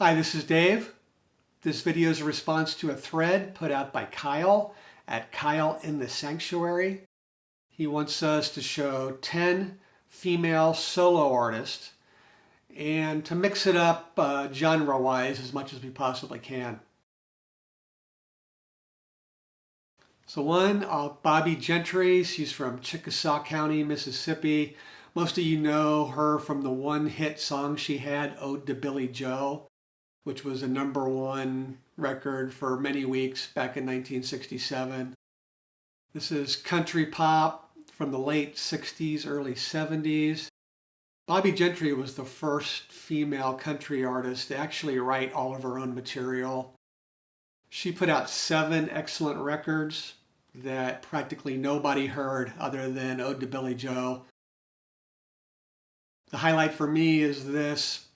Hi, this is Dave. This video is a response to a thread put out by Kyle at Kyle in the Sanctuary. He wants us to show 10 female solo artists and to mix it up genre-wise as much as we possibly can. So one, Bobbie Gentry. She's from Chickasaw County, Mississippi. Most of you know her from the one hit song she had, Ode to Billy Joe, which was a #1 record for many weeks back in 1967. This is country pop from the late 60s, early 70s. Bobbie Gentry was the first female country artist to actually write all of her own material. She put out 7 excellent records that practically nobody heard other than Ode to Billy Joe. The highlight for me is this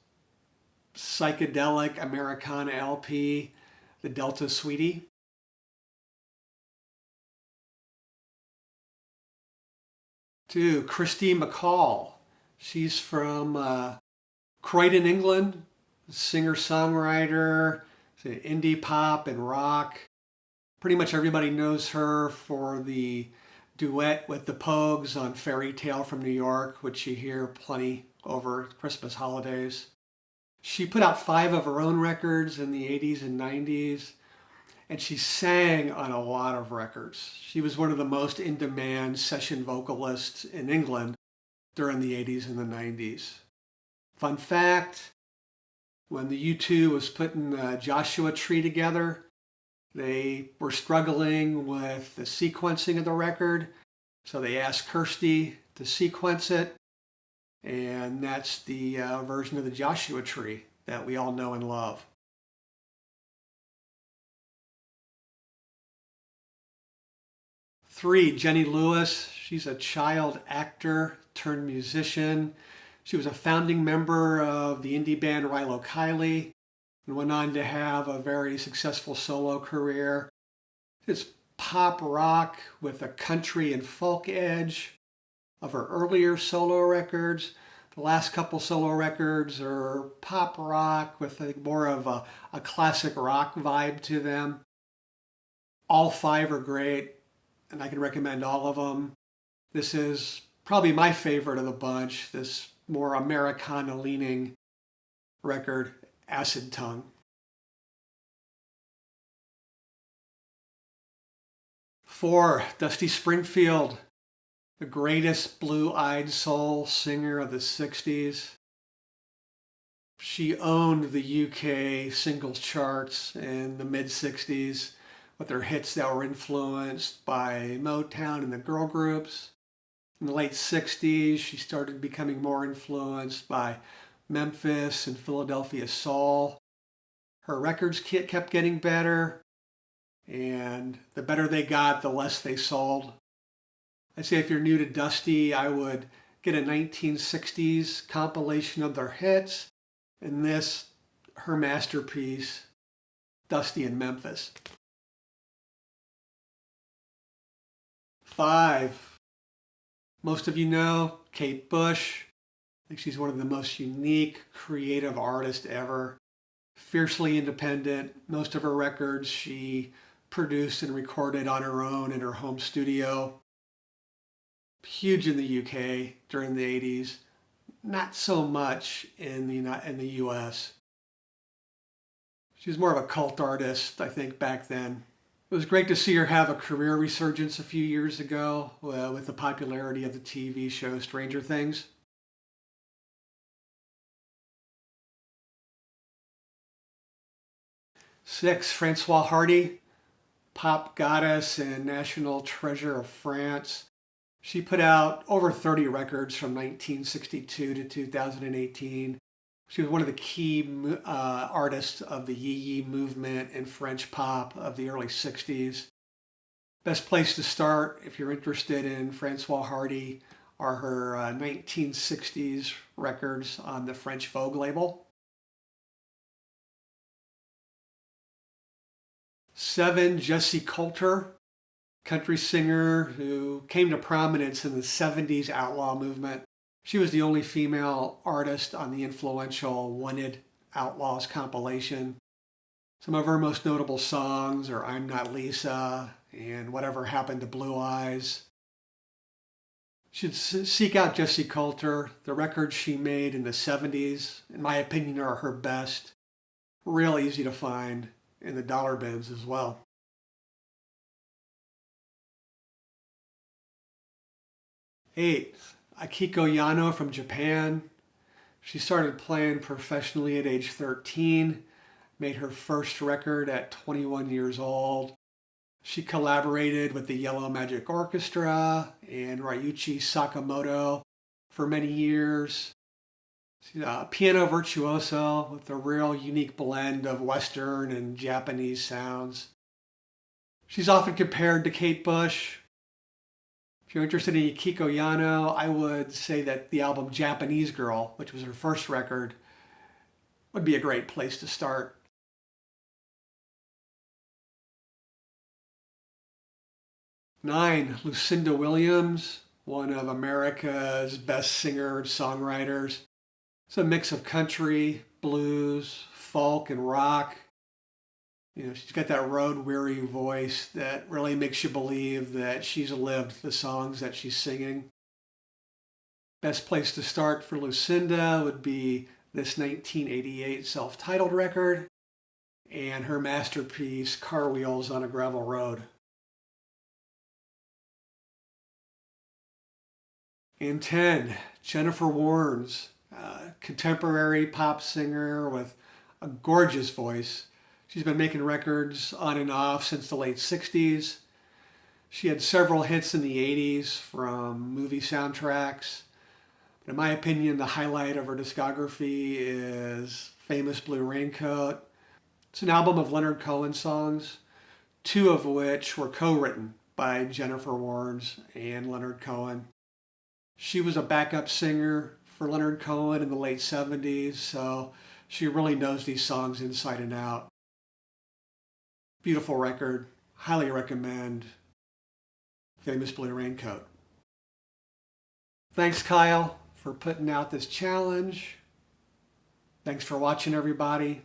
psychedelic Americana LP, the Delta Sweetie. To Kirsty MacColl. She's from Croydon, England, singer-songwriter, indie pop and rock. Pretty much everybody knows her for the duet with the Pogues on Fairy Tale from New York, which you hear plenty over Christmas holidays. She put out 5 of her own records in the 80s and 90s, and she sang on a lot of records. She was one of the most in-demand session vocalists in England during the 80s and the 90s. Fun fact, when the U2 was putting Joshua Tree together, they were struggling with the sequencing of the record, so they asked Kirsty to sequence it, and that's the version of the Joshua Tree that we all know and love. Three, Jenny Lewis. She's a child actor turned musician. She was a founding member of the indie band Rilo Kiley and went on to have a very successful solo career. It's pop rock with a country and folk edge of her earlier solo records. The last couple solo records are pop rock with more of a classic rock vibe to them. All 5 are great, and I can recommend all of them. This is probably my favorite of the bunch, this more Americana-leaning record, Acid Tongue. 4, Dusty Springfield, the greatest blue-eyed soul singer of the 60s. She owned the UK singles charts in the mid-60s with her hits that were influenced by Motown and the girl groups. In the late 60s, she started becoming more influenced by Memphis and Philadelphia soul. Her records kept getting better, and the better they got, the less they sold. I'd say if you're new to Dusty, I would get a 1960s compilation of their hits, and this, her masterpiece, Dusty in Memphis. 5, most of you know Kate Bush. I think she's one of the most unique, creative artists ever. Fiercely independent. Most of her records she produced and recorded on her own in her home studio. Huge in the UK during the 80s. Not so much in the US. She was more of a cult artist, I think, back then. It was great to see her have a career resurgence a few years ago with the popularity of the TV show Stranger Things. 6, Francoise Hardy, pop goddess and national treasure of France. She put out over 30 records from 1962 to 2018. She was one of the key artists of the Yee Yee movement in French pop of the early 60s. Best place to start if you're interested in Francoise Hardy are her 1960s records on the French Vogue label. 7, Jessi Colter, country singer who came to prominence in the 70s outlaw movement. She was the only female artist on the influential Wanted Outlaws compilation. Some of her most notable songs are I'm Not Lisa and Whatever Happened to Blue Eyes. You should seek out Jessi Colter. The records she made in the 70s, in my opinion, are her best. Real easy to find in the dollar bins as well. 8. Akiko Yano from Japan. She started playing professionally at age 13, made her first record at 21 years old. She collaborated with the Yellow Magic Orchestra and Ryuichi Sakamoto for many years. She's a piano virtuoso with a real unique blend of Western and Japanese sounds. She's often compared to Kate Bush. If you're interested in Akiko Yano, I would say that the album Japanese Girl, which was her first record, would be a great place to start. 9. Lucinda Williams, one of America's best singer-songwriters. It's a mix of country, blues, folk, and rock. She's got that road-weary voice that really makes you believe that she's lived the songs that she's singing. Best place to start for Lucinda would be this 1988 self-titled record and her masterpiece, Car Wheels on a Gravel Road. And 10, Jennifer Warnes, a contemporary pop singer with a gorgeous voice. She's been making records on and off since the late 60s. She had several hits in the 80s from movie soundtracks. But in my opinion, the highlight of her discography is Famous Blue Raincoat. It's an album of Leonard Cohen songs, 2 of which were co-written by Jennifer Warnes and Leonard Cohen. She was a backup singer for Leonard Cohen in the late 70s, so she really knows these songs inside and out. Beautiful record. Highly recommend Famous Blue Raincoat. Thanks, Kyle, for putting out this challenge. Thanks for watching, everybody.